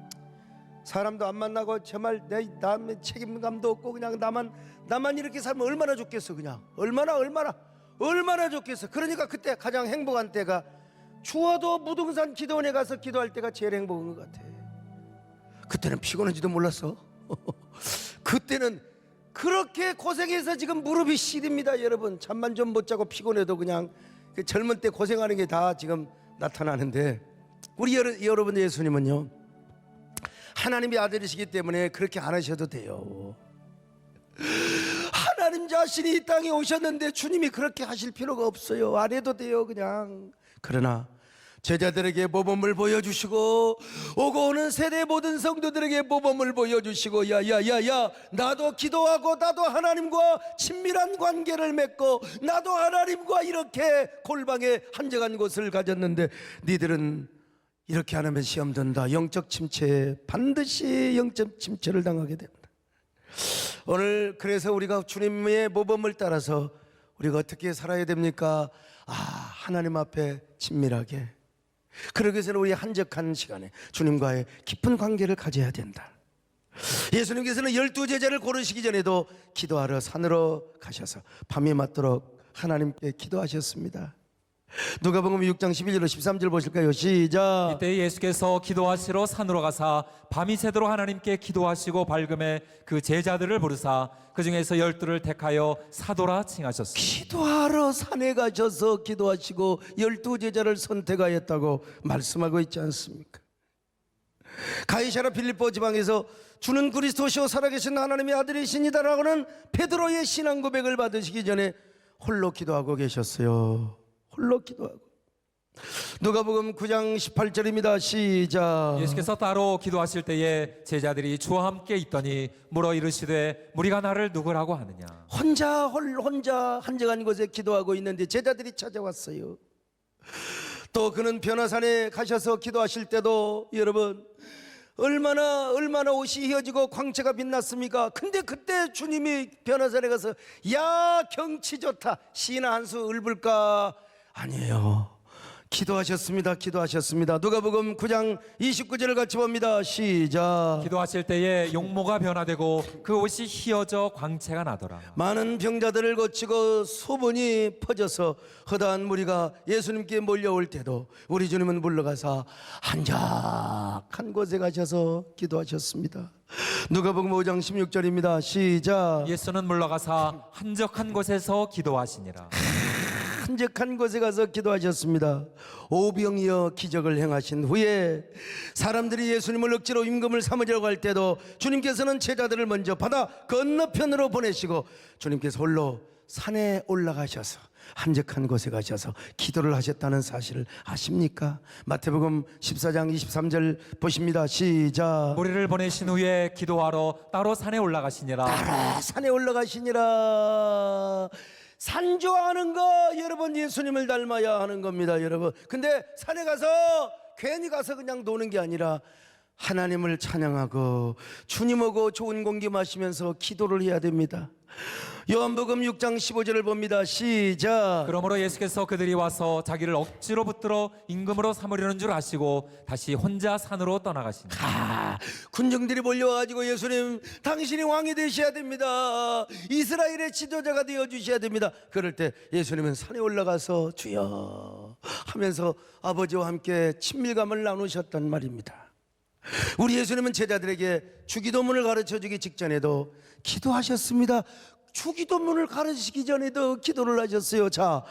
사람도 안 만나고 정말 내 남의 책임감도 없고 그냥 나만 이렇게 살면 얼마나 좋겠어. 그냥 얼마나 좋겠어. 그러니까 그때 가장 행복한 때가 추워도 무등산 기도원에 가서 기도할 때가 제일 행복한 것 같아. 그때는 피곤한지도 몰랐어. 그때는 그렇게 고생해서 지금 무릎이 시립니다. 여러분 잠만 좀 못 자고 피곤해도 그냥 그 젊은 때 고생하는 게 다 지금 나타나는데 우리 여러분 예수님은요 하나님의 아들이시기 때문에 그렇게 안 하셔도 돼요. 하나님 자신이 이 땅에 오셨는데 주님이 그렇게 하실 필요가 없어요. 안 해도 돼요 그냥. 그러나 제자들에게 모범을 보여주시고 오고 오는 세대 모든 성도들에게 모범을 보여주시고 야야야야 나도 기도하고 나도 하나님과 친밀한 관계를 맺고 나도 하나님과 이렇게 골방에 한적한 곳을 가졌는데 니들은 이렇게 안 하면 시험 든다. 영적 침체, 반드시 영적 침체를 당하게 된다. 오늘 그래서 우리가 주님의 모범을 따라서 우리가 어떻게 살아야 됩니까? 하나님 앞에 친밀하게. 그러기 위해서는 우리 한적한 시간에 주님과의 깊은 관계를 가져야 된다. 예수님께서는 12제자를 고르시기 전에도 기도하러 산으로 가셔서 밤이 맞도록 하나님께 기도하셨습니다. 누가복음 6장 11절로 13절 보실까요? 시작. 이때 예수께서 기도하시러 산으로 가사 밤이 새도록 하나님께 기도하시고 밝음에 그 제자들을 부르사 그 중에서 12를 택하여 사도라 칭하셨습니다. 기도하러 산에 가셔서 기도하시고 12제자를 선택하였다고 말씀하고 있지 않습니까? 가이사랴 빌립보 지방에서 주는 그리스도시요 살아계신 하나님의 아들이시니다라고는 베드로의 신앙 고백을 받으시기 전에 홀로 기도하고 계셨어요. 홀로 기도하고. 누가복음 9장 18절입니다. 시작. 예수께서 따로 기도하실 때에 제자들이 주와 함께 있더니 물어 이르시되 무리가 나를 누구라고 하느냐. 혼자 한적한 곳에 기도하고 있는데 제자들이 찾아왔어요. 또 그는 변화산에 가셔서 기도하실 때도 여러분 얼마나 옷이 휘어지고 광채가 빛났습니까? 근데 그때 주님이 변화산에 가서 야 경치 좋다 시나 한 수 읊을까? 아니에요. 기도하셨습니다. 누가복음 9장 29절을 같이 봅니다. 시작. 기도하실 때에 용모가 변화되고 그 옷이 휘어져 광채가 나더라. 많은 병자들을 고치고 소문이 퍼져서 허다한 무리가 예수님께 몰려올 때도 우리 주님은 물러가사 한적한 곳에 가셔서 기도하셨습니다. 누가복음 5장 16절입니다. 시작. 예수는 물러가사 한적한 곳에서 기도하시니라. 한적한 곳에 가서 기도하셨습니다. 오병이어 기적을 행하신 후에 사람들이 예수님을 억지로 임금을 삼으려고 할 때도 주님께서는 제자들을 먼저 바다 건너편으로 보내시고 주님께서 홀로 산에 올라가셔서 한적한 곳에 가셔서 기도를 하셨다는 사실을 아십니까? 마태복음 14장 23절 보십니다. 시작. 무리를 보내신 후에 기도하러 따로 산에 올라가시니라. 따라 산에 올라가시니라. 산 좋아하는 거 여러분 예수님을 닮아야 하는 겁니다 여러분. 근데 산에 가서 괜히 가서 그냥 노는 게 아니라 하나님을 찬양하고 주님하고 좋은 공기 마시면서 기도를 해야 됩니다. 요한복음 6장 15절을 봅니다. 시작. 그러므로 예수께서 그들이 와서 자기를 억지로 붙들어 임금으로 삼으려는 줄 아시고 다시 혼자 산으로 떠나가시니라. 군중들이 몰려와가지고 예수님 당신이 왕이 되셔야 됩니다. 이스라엘의 지도자가 되어주셔야 됩니다. 그럴 때 예수님은 산에 올라가서 주여 하면서 아버지와 함께 친밀감을 나누셨단 말입니다. 우리 예수님은 제자들에게 주기도문을 가르쳐주기 직전에도 기도하셨습니다. 주기도문을 가르치기 전에도 기도를 하셨어요. 자,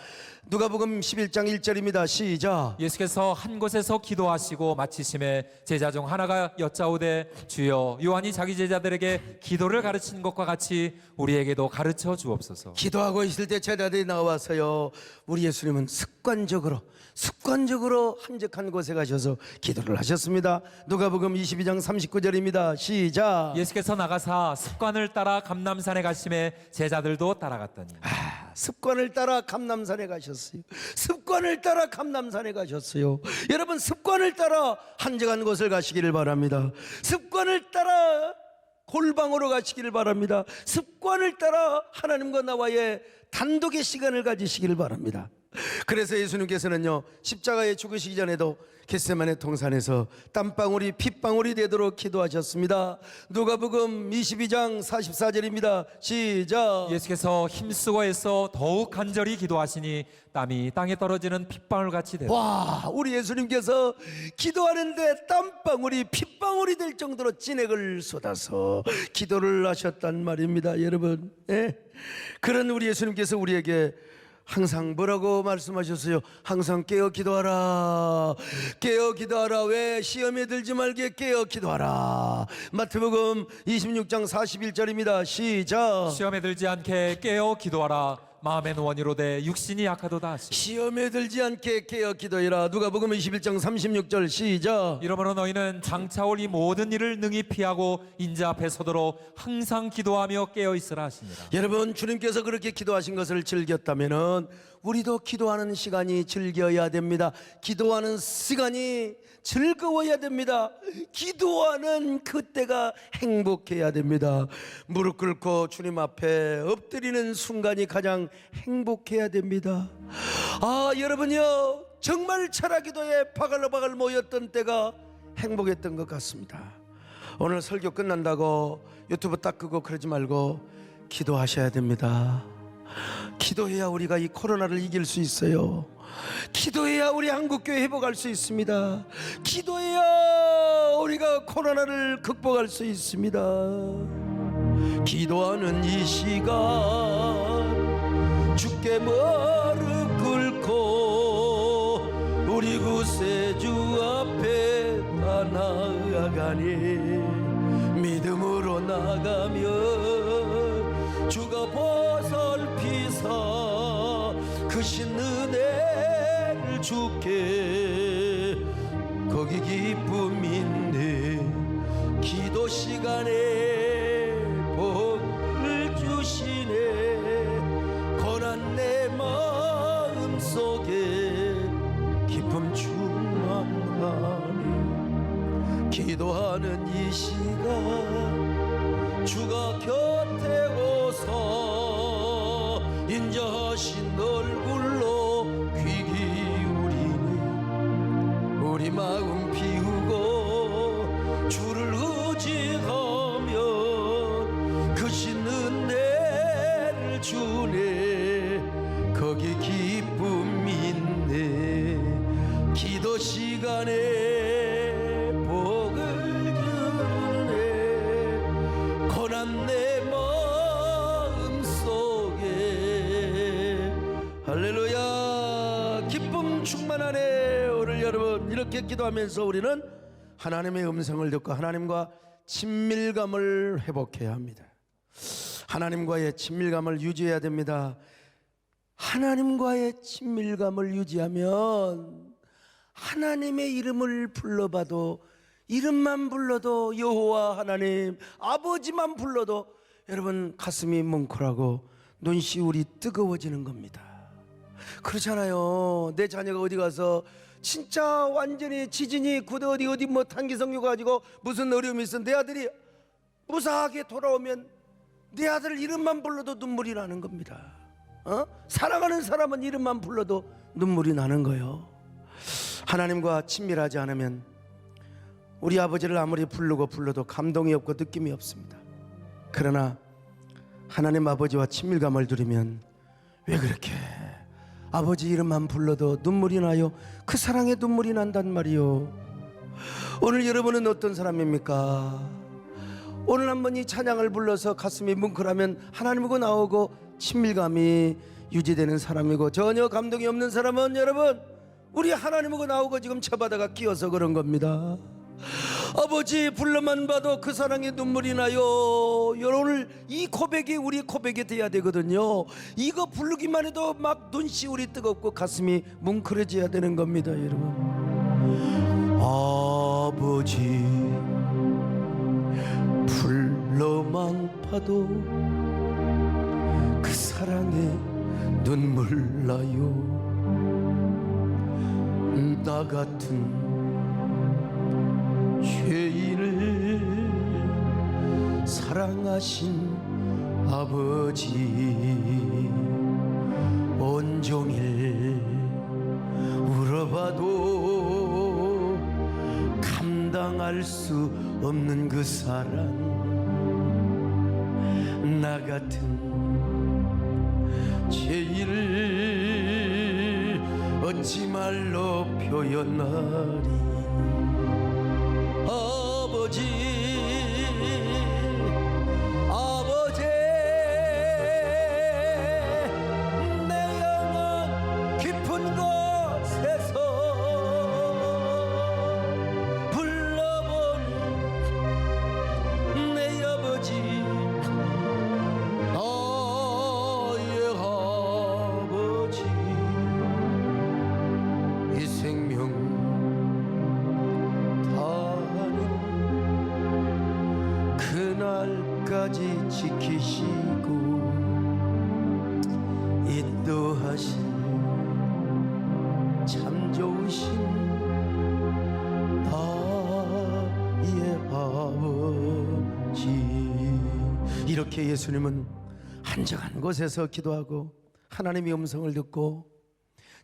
누가복음 11장 1절입니다. 시작. 예수께서 한 곳에서 기도하시고 마치심에 제자 중 하나가 여짜오되 주여 요한이 자기 제자들에게 기도를 가르친 것과 같이 우리에게도 가르쳐 주옵소서. 기도하고 있을 때 제자들이 나와서요, 우리 예수님은 습관적으로 한적한 곳에 가셔서 기도를 하셨습니다. 누가복음 22장 39절입니다. 시작. 예수께서 나가사 습관을 따라 감람산에 가심에 제자들도 따라갔더니. 습관을 따라 감람산에 가셨어요. 습관을 따라 감람산에 가셨어요. 여러분 습관을 따라 한적한 곳을 가시기를 바랍니다. 습관을 따라 골방으로 가시기를 바랍니다. 습관을 따라 하나님과 나와의 단독의 시간을 가지시기를 바랍니다. 그래서 예수님께서는요 십자가에 죽으시기 전에도 겟세마네 동산에서 땀방울이 핏방울이 되도록 기도하셨습니다. 누가복음 22장 44절입니다. 시작. 예수께서 힘쓰고 애써 더욱 간절히 기도하시니 땀이 땅에 떨어지는 핏방울같이 되고. 와, 우리 예수님께서 기도하는데 땀방울이 핏방울이 될 정도로 진액을 쏟아서 기도를 하셨단 말입니다. 여러분, 예? 그런 우리 예수님께서 우리에게 항상 뭐라고 말씀하셨어요? 항상 깨어 기도하라. 깨어 기도하라. 왜? 시험에 들지 말게 깨어 기도하라. 마태복음 26장 41절입니다. 시작. 시험에 들지 않게 깨어 기도하라. 마음의 원이로되 육신이 약하도다 하시고. 시험에 들지 않게 깨어 기도해라. 누가복음 21장 36절 시작. 이러므로 너희는 장차 올 이 모든 일을 능히 피하고 인자 앞에 서도록 항상 기도하며 깨어 있으라 하시니라. 여러분 주님께서 그렇게 기도하신 것을 즐겼다면은 우리도 기도하는 시간이 즐겨야 됩니다. 기도하는 시간이 즐거워야 됩니다. 기도하는 그때가 행복해야 됩니다. 무릎 꿇고 주님 앞에 엎드리는 순간이 가장 행복해야 됩니다. 여러분요 정말 철학기도에 바글바글 모였던 때가 행복했던 것 같습니다. 오늘 설교 끝난다고 유튜브 딱 끄고 그러지 말고 기도하셔야 됩니다. 기도해야 우리가 이 코로나를 이길 수 있어요. 기도해야 우리 한국교회 회복할 수 있습니다. 기도해야 우리가 코로나를 극복할 수 있습니다. 기도하는 이 시간 주께 무릎 꿇고 우리 구세주 앞에 다 나아가니 믿음으로 나가며 주가 보살피사 크신 은혜를 주께 거기 기쁨 있네. 기도 시간에 복을 주시네. 고난 내 마음 속에 기쁨 충만하네. 기도하는 이 시간 주가 곁에 오서 인자하신 얼굴로 귀 기울이네. 우리 마음 비우고 주를 의지하면 크신 은혜를 주네. 거기 기쁨 있네. 기도 시간에 복을 주네. 고난 내 마음 속에 할렐루야 기쁨 충만하네. 오늘 여러분 이렇게 기도하면서 우리는 하나님의 음성을 듣고 하나님과 친밀감을 회복해야 합니다. 하나님과의 친밀감을 유지해야 됩니다. 하나님과의 친밀감을 유지하면 하나님의 이름을 불러봐도, 이름만 불러도 여호와 하나님 아버지만 불러도 여러분 가슴이 뭉클하고 눈시울이 뜨거워지는 겁니다. 그렇잖아요. 내 자녀가 어디 가서 진짜 완전히 지진이 구대 어디 뭐 단기성유 가지고 무슨 어려움이 있어 내 아들이 무사하게 돌아오면 내 아들 이름만 불러도 눈물이 나는 겁니다. 사랑하는 사람은 이름만 불러도 눈물이 나는 거예요. 하나님과 친밀하지 않으면 우리 아버지를 아무리 불러도 감동이 없고 느낌이 없습니다. 그러나 하나님 아버지와 친밀감을 누리면 왜 그렇게 아버지 이름만 불러도 눈물이 나요? 그 사랑에 눈물이 난단 말이요. 오늘 여러분은 어떤 사람입니까? 오늘 한번 이 찬양을 불러서 가슴이 뭉클하면 하나님하고 나오고 친밀감이 유지되는 사람이고, 전혀 감동이 없는 사람은 여러분 우리 하나님하고 나오고 지금 처바다가 끼어서 그런 겁니다. 아버지 불러만 봐도 그 사랑에 눈물이 나요. 오늘 이 고백이 우리 고백이 돼야 되거든요. 이거 부르기만 해도 막 눈시울이 뜨겁고 가슴이 뭉클해져야 되는 겁니다. 여러분, 아버지 불러만 봐도 그 사랑에 눈물 나요. 나 같은 죄인을 사랑하신 아버지, 온종일 울어봐도 감당할 수 없는 그 사랑, 나 같은 죄인을 어찌 말로 표현하리. 아버지 내 영혼 깊은 곳에서 불러본 내 아버지, 나의 아버지, 이 생명 그날까지 지키시고 인도하신 참 좋으신 나의 아버지. 이렇게 예수님은 한적한 곳에서 기도하고 하나님의 음성을 듣고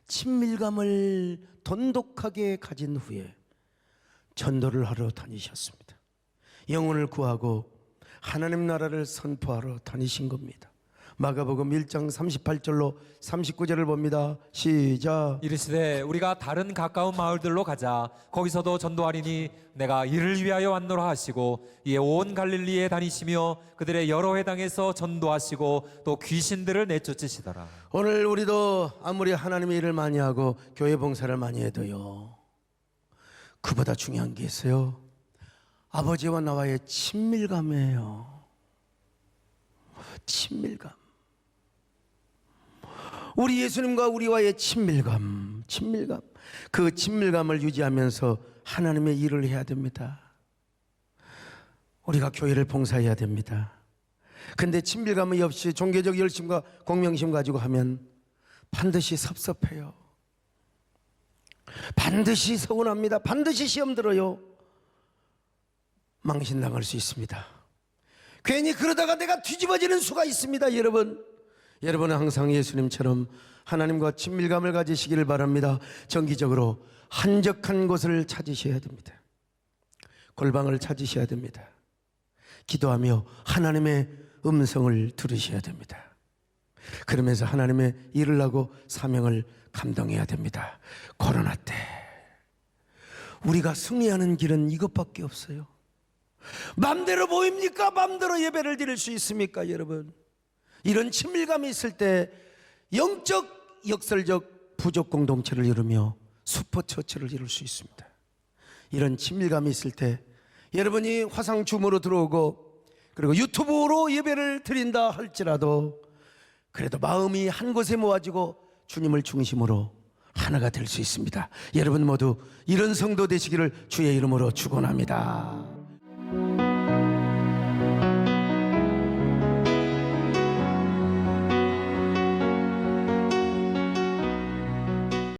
친밀감을 돈독하게 가진 후에 전도를 하러 다니셨습니다. 영혼을 구하고 하나님 나라를 선포하러 다니신 겁니다. 마가복음 1장 38절로 39절을 봅니다. 시작. 이르시되 우리가 다른 가까운 마을들로 가자. 거기서도 전도하리니 내가 이를 위하여 왔노라 하시고 이에 온 갈릴리에 다니시며 그들의 여러 회당에서 전도하시고 또 귀신들을 내쫓으시더라. 오늘 우리도 아무리 하나님의 일을 많이 하고 교회 봉사를 많이 해도요, 그보다 중요한 게 있어요. 아버지와 나와의 친밀감이에요. 친밀감. 우리 예수님과 우리와의 친밀감. 그 친밀감을 유지하면서 하나님의 일을 해야 됩니다. 우리가 교회를 봉사해야 됩니다. 근데 친밀감이 없이 종교적 열심과 공명심 가지고 하면 반드시 섭섭해요. 반드시 서운합니다. 반드시 시험 들어요. 망신당할 수 있습니다. 괜히 그러다가 내가 뒤집어지는 수가 있습니다. 여러분은 항상 예수님처럼 하나님과 친밀감을 가지시기를 바랍니다. 정기적으로 한적한 곳을 찾으셔야 됩니다. 골방을 찾으셔야 됩니다. 기도하며 하나님의 음성을 들으셔야 됩니다. 그러면서 하나님의 일을 하고 사명을 감당해야 됩니다. 코로나 때 우리가 승리하는 길은 이것밖에 없어요. 맘대로 보입니까? 맘대로 예배를 드릴 수 있습니까? 여러분, 이런 친밀감이 있을 때 영적, 역설적 부족 공동체를 이루며 슈퍼처치를 이룰 수 있습니다. 이런 친밀감이 있을 때 여러분이 화상 줌으로 들어오고 그리고 유튜브로 예배를 드린다 할지라도 그래도 마음이 한 곳에 모아지고 주님을 중심으로 하나가 될 수 있습니다. 여러분 모두 이런 성도 되시기를 주의 이름으로 축원합니다.